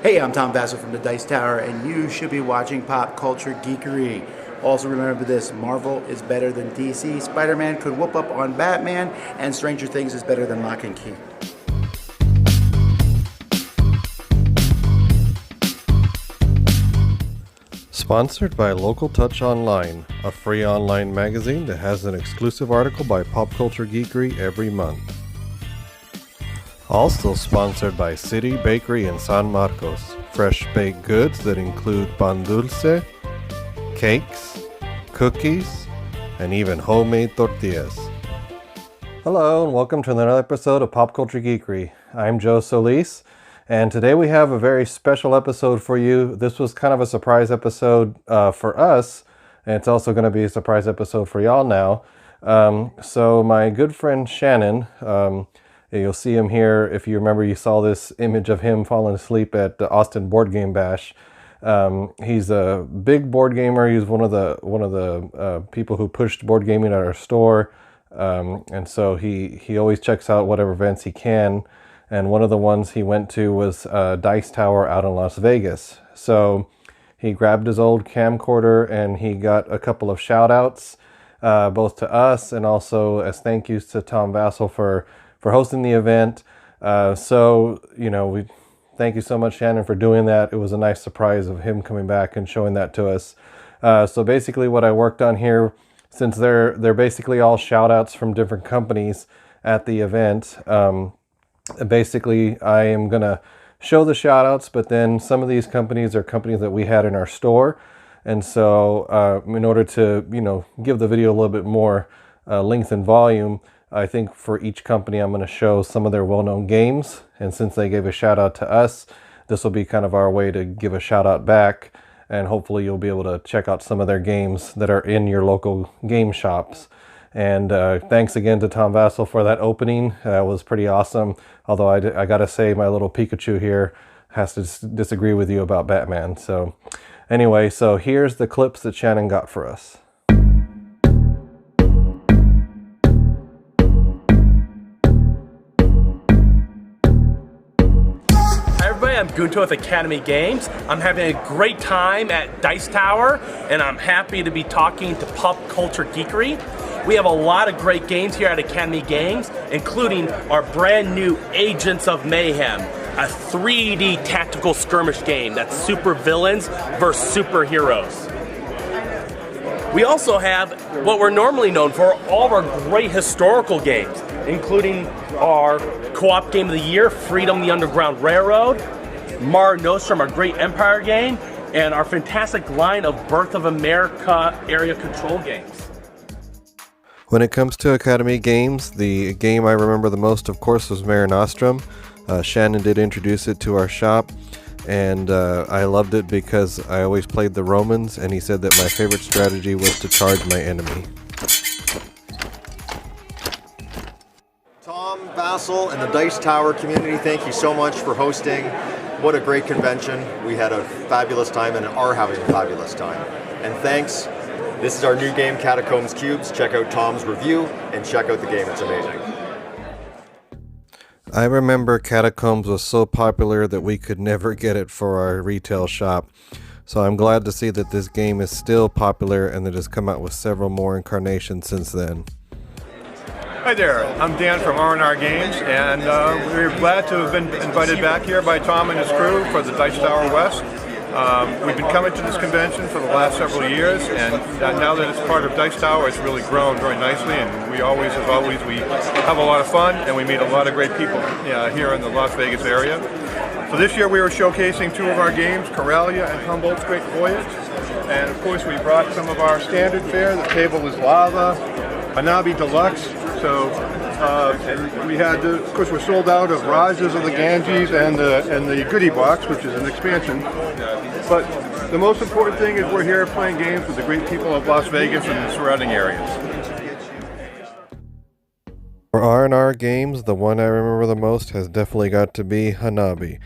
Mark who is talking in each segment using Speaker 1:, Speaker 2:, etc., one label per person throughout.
Speaker 1: Hey, I'm Tom Vasel from the Dice Tower, and you should be watching Pop Culture Geekery. Also remember this, Marvel is better than DC, Spider-Man could whoop up on Batman, and Stranger Things is better than Lock and Key.
Speaker 2: Sponsored by Local Touch Online, a free online magazine that has an exclusive article by Pop Culture Geekery every month. Also sponsored by City Bakery in San Marcos, fresh baked goods that include pan dulce, cakes, cookies, and even homemade tortillas. Hello and welcome to another episode of Pop Culture Geekery. I'm Joe Solis, and today we have a very special episode for you. This was kind of a surprise episode for us, and it's also going to be a surprise episode for y'all now. So my good friend Shannon, you'll see him here. If you remember, you saw this image of him falling asleep at the Austin Board Game Bash. He's a big board gamer. He's one of the people who pushed board gaming at our store, and so he always checks out whatever events he can. And one of the ones he went to was Dice Tower out in Las Vegas. So he grabbed his old camcorder and he got a couple of shout outs, both to us and also as thank yous to Tom Vasel for hosting the event. So, we thank you so much, Shannon, for doing that. It was a nice surprise of him coming back and showing that to us. So basically what I worked on here, since they're basically all shout outs from different companies at the event, basically I am going to show the shout outs, but then some of these companies are companies that we had in our store. And so in order to, give the video a little bit more length and volume, I think for each company I'm going to show some of their well-known games. And since they gave a shout out to us, this will be kind of our way to give a shout out back. And hopefully you'll be able to check out some of their games that are in your local game shops. And thanks again to Tom Vasel for that opening. That was pretty awesome. Although I gotta say, my little Pikachu here has to disagree with you about Batman. So anyway, so here's the clips that Shannon got for us.
Speaker 3: I'm Gunto with Academy Games. I'm having a great time at Dice Tower, and I'm happy to be talking to Pop Culture Geekery. We have a lot of great games here at Academy Games, including our brand new Agents of Mayhem, a 3D tactical skirmish game that's super villains versus superheroes. We also have what we're normally known for, all of our great historical games, including our co-op game of the year, Freedom the Underground Railroad, Mare Nostrum, our great Empire game, and our fantastic line of Birth of America area control games.
Speaker 2: When it comes to Academy Games, the game I remember the most, of course, was Mare Nostrum. Shannon did introduce it to our shop, and I loved it because I always played the Romans, and he said that my favorite strategy was to charge my enemy.
Speaker 4: Tom Vasel and the Dice Tower community, thank you so much for hosting. What a great convention. We had a fabulous time and are having a fabulous time. And thanks. This is our new game, Catacombs Cubes. Check out Tom's review and check out the game. It's amazing.
Speaker 2: I remember Catacombs was so popular that we could never get it for our retail shop. So I'm glad to see that this game is still popular and that it's come out with several more incarnations since then.
Speaker 5: Hi there, I'm Dan from R&R Games, and we're glad to have been invited back here by Tom and his crew for the Dice Tower West. We've been coming to this convention for the last several years, and now that it's part of Dice Tower, it's really grown very nicely, and we always have a lot of fun, and we meet a lot of great people here in the Las Vegas area. So this year we were showcasing two of our games, Corellia and Humboldt's Great Voyage, and of course we brought some of our standard fare. The Table is Lava, Hanabi Deluxe. So and we had, of course, we're sold out of Rajas of the Ganges and the Goodie Box, which is an expansion. But the most important thing is we're here playing games with the great people of Las Vegas and the surrounding areas.
Speaker 2: For R&R Games, the one I remember the most has definitely got to be Hanabi.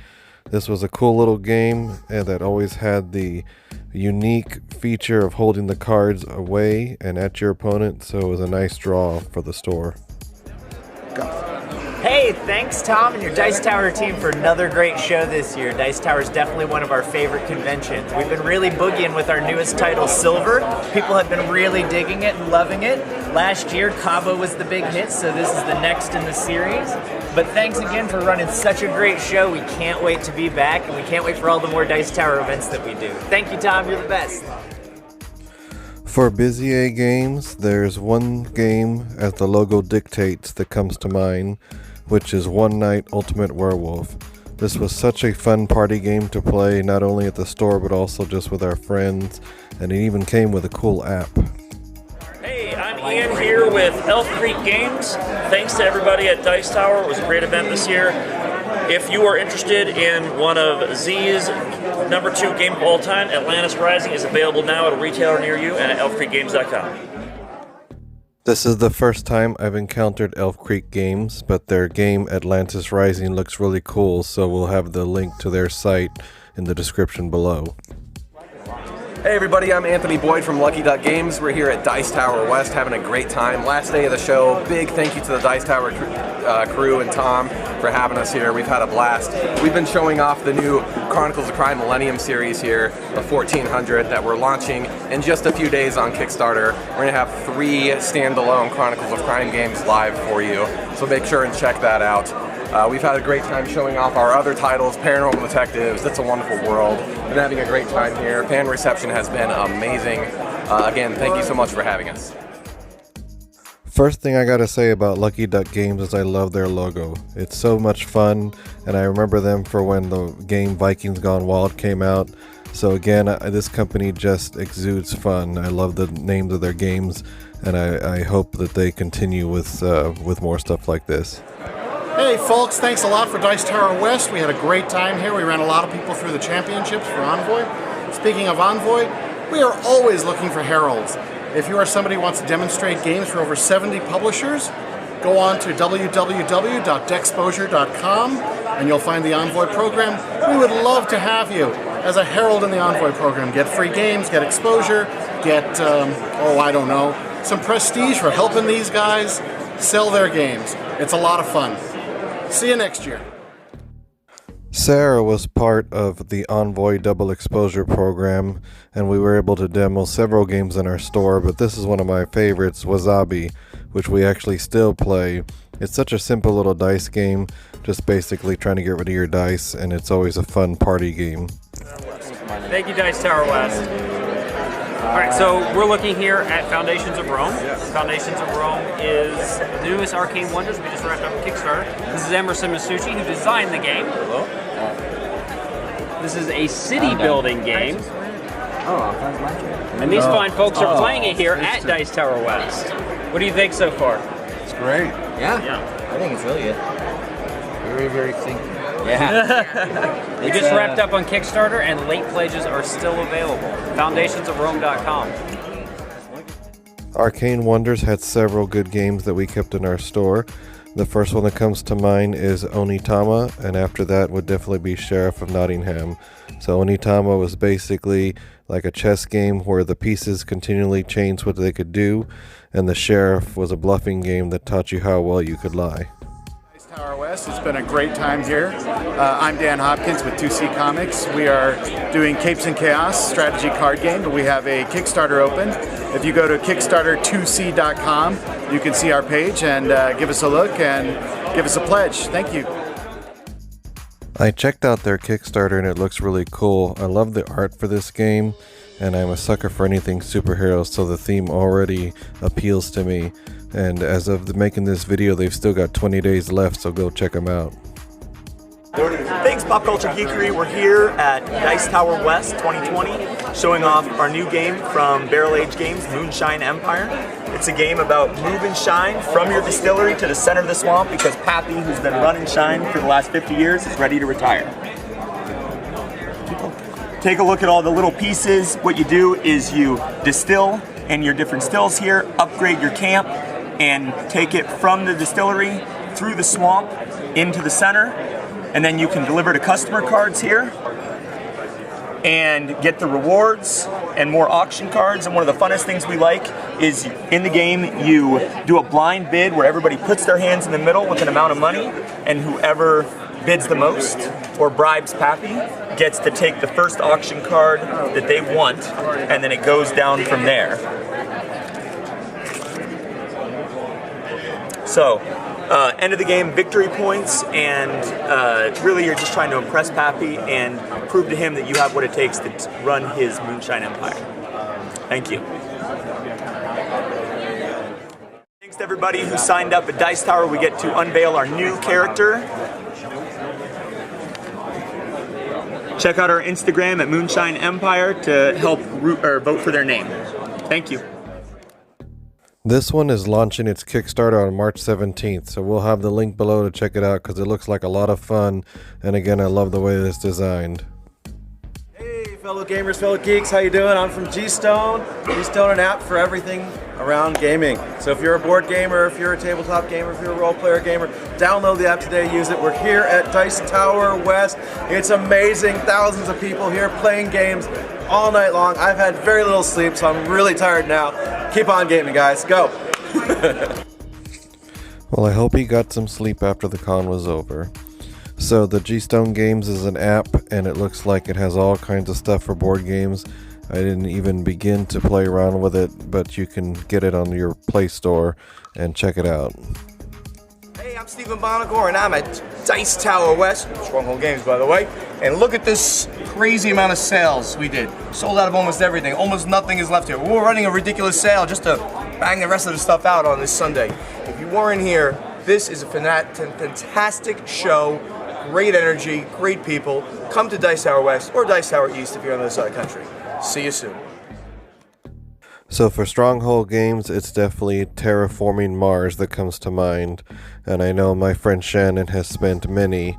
Speaker 2: This was a cool little game that always had the unique feature of holding the cards away and at your opponent, so it was a nice draw for the store.
Speaker 6: Hey, thanks Tom and your Dice Tower team for another great show this year. Dice Tower is definitely one of our favorite conventions. We've been really boogieing with our newest title, Silver. People have been really digging it and loving it. Last year, Cabo was the big hit, so this is the next in the series. But thanks again for running such a great show. We can't wait to be back, and we can't wait for all the more Dice Tower events that we do. Thank you, Tom. You're the best.
Speaker 2: For Beizer Games, there's one game, as the logo dictates, that comes to mind, which is One Night Ultimate Werewolf. This was such a fun party game to play, not only at the store, but also just with our friends, and it even came with a cool app.
Speaker 7: Hey, I'm Ian here with Elf Creek Games. Thanks to everybody at Dice Tower. It was a great event this year. If you are interested in one of Z's #2 game of all time, Atlantis Rising is available now at a retailer near you and at elfcreekgames.com.
Speaker 2: This is the first time I've encountered Elf Creek Games, but their game Atlantis Rising looks really cool, so we'll have the link to their site in the description below.
Speaker 8: Hey everybody, I'm Anthony Boyd from Lucky Duck Games. We're here at Dice Tower West having a great time. Last day of the show. Big thank you to the Dice Tower crew and Tom for having us here. We've had a blast. We've been showing off the new Chronicles of Crime Millennium series here, the 1400, that we're launching in just a few days on Kickstarter. We're going to have 3 standalone Chronicles of Crime games live for you, so make sure and check that out. We've had a great time showing off our other titles, Paranormal Detectives, It's a Wonderful World. Been having a great time here. Fan reception has been amazing. Again, thank you so much for having us.
Speaker 2: First thing I gotta say about Lucky Duck Games is I love their logo. It's so much fun, and I remember them for when the game Vikings Gone Wild came out. So again, this company just exudes fun. I love the names of their games, and I hope that they continue with more stuff like this.
Speaker 9: Hey folks, thanks a lot for Dice Tower West. We had a great time here. We ran a lot of people through the championships for Envoy. Speaking of Envoy, we are always looking for heralds. If you are somebody who wants to demonstrate games for over 70 publishers, go on to www.dexposure.com and you'll find the Envoy program. We would love to have you as a herald in the Envoy program. Get free games, get exposure, get, some prestige for helping these guys sell their games. It's a lot of fun. See you next year.
Speaker 2: Sarah was part of the Envoy Double Exposure program, and we were able to demo several games in our store, but this is one of my favorites, Wasabi, which we actually still play. It's such a simple little dice game, just basically trying to get rid of your dice, and it's always a fun party game.
Speaker 10: Thank you, Dice Tower West. Alright, so we're looking here at Foundations of Rome. Foundations of Rome is the newest Arcane Wonders. We just wrapped up Kickstarter. This is Emerson Masucci, who designed the game. Hello. This is a city building game. And these fine folks are playing it here at Dice Tower West. What do you think so far?
Speaker 11: It's great.
Speaker 6: Yeah. I think it's really good.
Speaker 11: Very, very thinky.
Speaker 10: Yeah. We just wrapped up on Kickstarter and late pledges are still available. Foundationsofrome.com.
Speaker 2: Arcane Wonders had several good games that we kept in our store. The first one that comes to mind is Onitama, and after that would definitely be Sheriff of Nottingham. So Onitama was basically like a chess game where the pieces continually changed what they could do, and the Sheriff was a bluffing game that taught you how well you could lie.
Speaker 12: Tower West. It's been a great time here. I'm Dan Hopkins with 2C Comics. We are doing Capes and Chaos strategy card game, but we have a Kickstarter open. If you go to kickstarter2c.com, you can see our page and give us a look and give us a pledge. Thank you.
Speaker 2: I checked out their Kickstarter and it looks really cool. I love the art for this game, and I'm a sucker for anything superheroes, so the theme already appeals to me. And as of making this video, they've still got 20 days left, so go check them out.
Speaker 13: Thanks, Pop Culture Geekery. We're here at Dice Tower West 2020, showing off our new game from Barrel Age Games, Moonshine Empire. It's a game about moving shine from your distillery to the center of the swamp because Pappy, who's been running shine for the last 50 years, is ready to retire. Take a look at all the little pieces. What you do is you distill in your different stills here, upgrade your camp, and take it from the distillery through the swamp into the center, and then you can deliver to customer cards here and get the rewards and more auction cards. And one of the funnest things we like is in the game you do a blind bid where everybody puts their hands in the middle with an amount of money, and whoever bids the most or bribes Pappy gets to take the first auction card that they want, and then it goes down from there. So, end of the game, victory points, and really you're just trying to impress Pappy and prove to him that you have what it takes to run his Moonshine Empire. Thank you. Thanks to everybody who signed up at Dice Tower. We get to unveil our new character. Check out our Instagram at Moonshine Empire to help vote for their name. Thank you.
Speaker 2: This one is launching its Kickstarter on March 17th, so we'll have the link below to check it out because it looks like a lot of fun, and again, I love the way it's designed.
Speaker 14: Hey fellow gamers, fellow geeks, how you doing? I'm from Gstone. Gstone, an app for everything around gaming. So if you're a board gamer, if you're a tabletop gamer, if you're a role player gamer, download the app today, use it. We're here at Dice Tower West. It's amazing, thousands of people here playing games all night long. I've had very little sleep, so I'm really tired now. Keep on gaming, guys. Go.
Speaker 2: Well, I hope he got some sleep after the con was over. So the Gstone Games is an app, and it looks like it has all kinds of stuff for board games. I didn't even begin to play around with it, but you can get it on your Play Store and check it out.
Speaker 15: Hey, I'm Stephen Bonagor, and I'm at Dice Tower West, Stronghold Games, by the way. And look at this crazy amount of sales we did. Sold out of almost everything. Almost nothing is left here. We're running a ridiculous sale just to bang the rest of the stuff out on this Sunday. If you weren't here, this is a fantastic show. Great energy, great people. Come to Dice Tower West or Dice Tower East if you're on the other side of the country. See you soon.
Speaker 2: So for Stronghold Games, it's definitely terraforming Mars that comes to mind. And I know my friend Shannon has spent many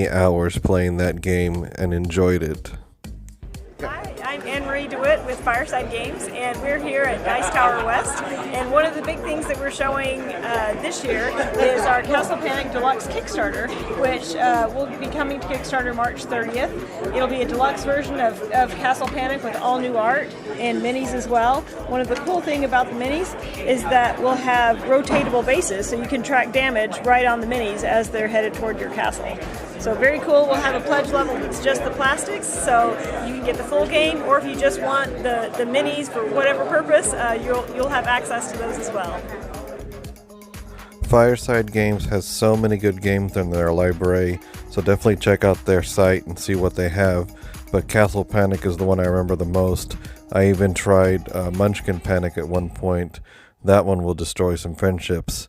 Speaker 2: hours playing that game and enjoyed it.
Speaker 16: Hi, I'm Anne-Marie DeWitt with Fireside Games, and we're here at Dice Tower West. And one of the big things that we're showing this year is our Castle Panic Deluxe Kickstarter, which will be coming to Kickstarter March 30th. It'll be a deluxe version of Castle Panic with all new art and minis as well. One of the cool things about the minis is that we'll have rotatable bases, so you can track damage right on the minis as they're headed toward your castle. So very cool. We'll have a pledge level that's just the plastics, so you can get the full game, or if you just want the minis for whatever purpose, you'll have access to those as well.
Speaker 2: Fireside Games has so many good games in their library, so definitely check out their site and see what they have. But Castle Panic is the one I remember the most. I even tried Munchkin Panic at one point. That one will destroy some friendships.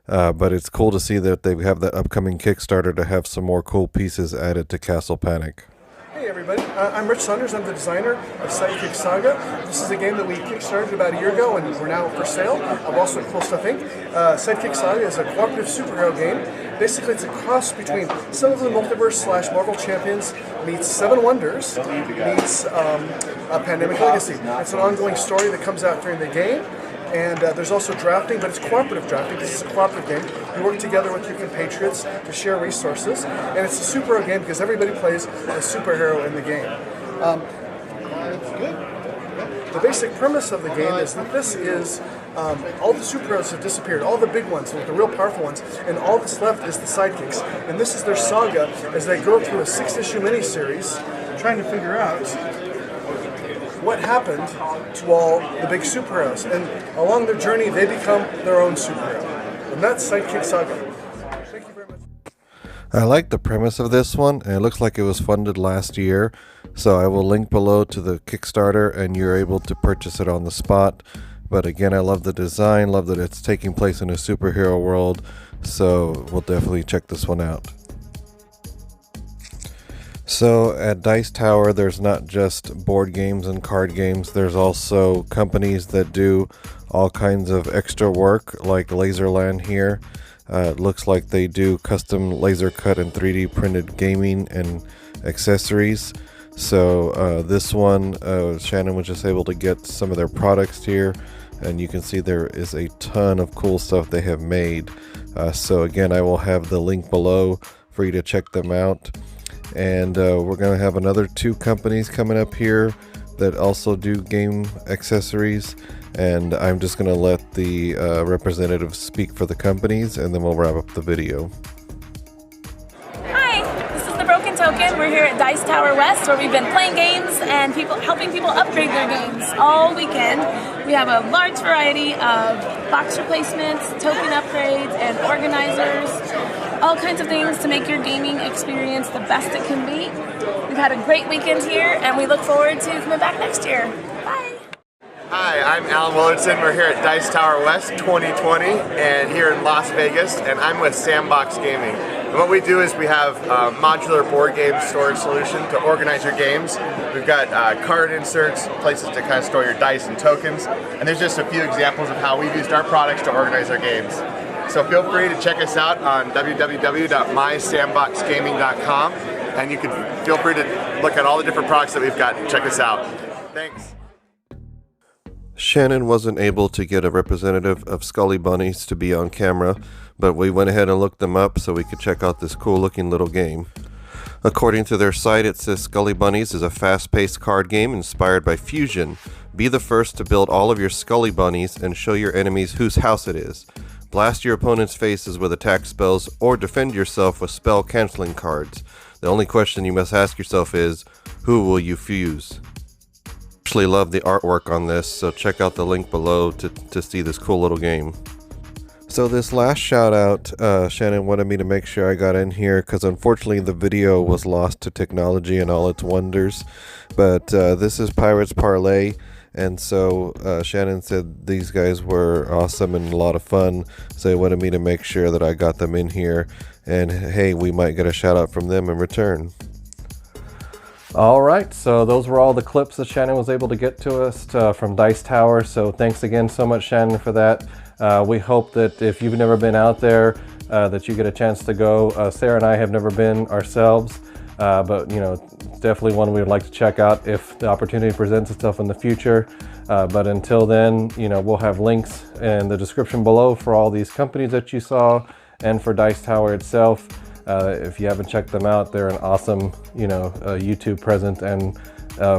Speaker 2: But it's cool to see that they have that upcoming Kickstarter to have some more cool pieces added to Castle Panic.
Speaker 17: Hey everybody, I'm Rich Saunders. I'm the designer of Sidekick Saga. This is a game that we kickstarted about a year ago and we're now for sale. I'm also at Cool Stuff Inc. Sidekick Saga is a cooperative superhero game. Basically it's a cross between some of the multiverse / Marvel Champions meets Seven Wonders meets a Pandemic Legacy. It's an ongoing story that comes out during the game. And there's also drafting, but it's cooperative drafting. This is a cooperative game. You work together with your compatriots to share resources. And it's a superhero game because everybody plays a superhero in the game. The basic premise of the game is that this is, all the superheroes have disappeared, all the big ones, the real powerful ones, and all that's left is the sidekicks. And this is their saga as they go through a 6-issue miniseries trying to figure out what happened to all the big superheroes. And along their journey, they become their own superhero. And that's Sidekick Saga. Thank you very much.
Speaker 2: I like the premise of this one, and it looks like it was funded last year. So I will link below to the Kickstarter, and you're able to purchase it on the spot. But again, I love the design, love that it's taking place in a superhero world. So we'll definitely check this one out. So at Dice Tower, there's not just board games and card games. There's also companies that do all kinds of extra work, like Laserland here. It looks like they do custom laser cut and 3D printed gaming and accessories. So this one, Shannon was just able to get some of their products here, and you can see there is a ton of cool stuff they have made. So again, I will have the link below for you to check them out. And we're going to have another 2 companies coming up here. that also do game accessories, and I'm just going to let the representatives speak for the companies, and then we'll wrap up the video.
Speaker 18: Hi, this is the Broken Token. We're here at Dice Tower West, where we've been playing games and helping people upgrade their games all weekend. We have a large variety of box replacements, token upgrades, and organizers. All kinds of things to make your gaming experience the best it can be. We've had a great weekend here, and we look forward to coming back next year. Bye!
Speaker 19: Hi, I'm Alan Willardson. We're here at Dice Tower West 2020 and here in Las Vegas, and I'm with Sandbox Gaming. And what we do is we have a modular board game storage solution to organize your games. We've got card inserts, places to kind of store your dice and tokens, and there's just a few examples of how we've used our products to organize our games. So feel free to check us out on www.mysandboxgaming.com, and you can feel free to look at all the different products that we've got. Check us out. Thanks.
Speaker 2: Shannon wasn't able to get a representative of Skully Bunnies to be on camera, but we went ahead and looked them up so we could check out this cool looking little game. According to their site, it says Skully Bunnies is a fast-paced card game inspired by fusion. Be the first to build all of your Skully Bunnies and show your enemies whose house it is. Blast your opponent's faces with attack spells or defend yourself with spell canceling cards. The only question you must ask yourself is, who will you fuse? Actually love the artwork on this, so check out the link below to see this cool little game. So this last shout out, Shannon wanted me to make sure I got in here because unfortunately the video was lost to technology and all its wonders. But this is Pirates Parley. And so Shannon said these guys were awesome and a lot of fun, so he wanted me to make sure that I got them in here, and hey, we might get a shout out from them in return.
Speaker 20: Alright, so those were all the clips that Shannon was able to get to us from Dice Tower, so thanks again so much, Shannon, for that. We hope that if you've never been out there, that you get a chance to go. Sarah and I have never been ourselves, but you know, definitely one we would like to check out if the opportunity presents itself in the future. But until then, you know, we'll have links in the description below for all these companies that you saw and for Dice Tower itself. If you haven't checked them out, they're an awesome, you know, YouTube presence and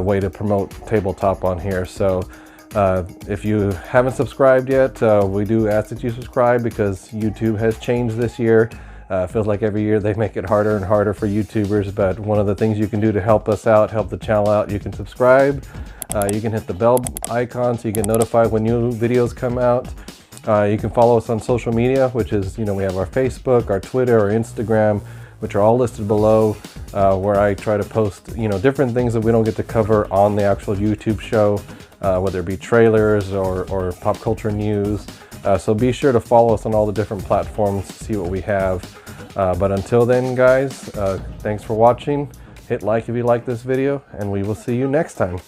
Speaker 20: way to promote tabletop on here. So if you haven't subscribed yet, we do ask that you subscribe because YouTube has changed this year. Feels like every year they make it harder and harder for YouTubers, but one of the things you can do to help us out, help the channel out, you can subscribe. You can hit the bell icon so you get notified when new videos come out. You can follow us on social media, which is, you know, we have our Facebook, our Twitter, our Instagram, which are all listed below, where I try to post, you know, different things that we don't get to cover on the actual YouTube show, whether it be trailers or pop culture news. So be sure to follow us on all the different platforms to see what we have. But until then, guys, thanks for watching. Hit like if you like this video, and we will see you next time.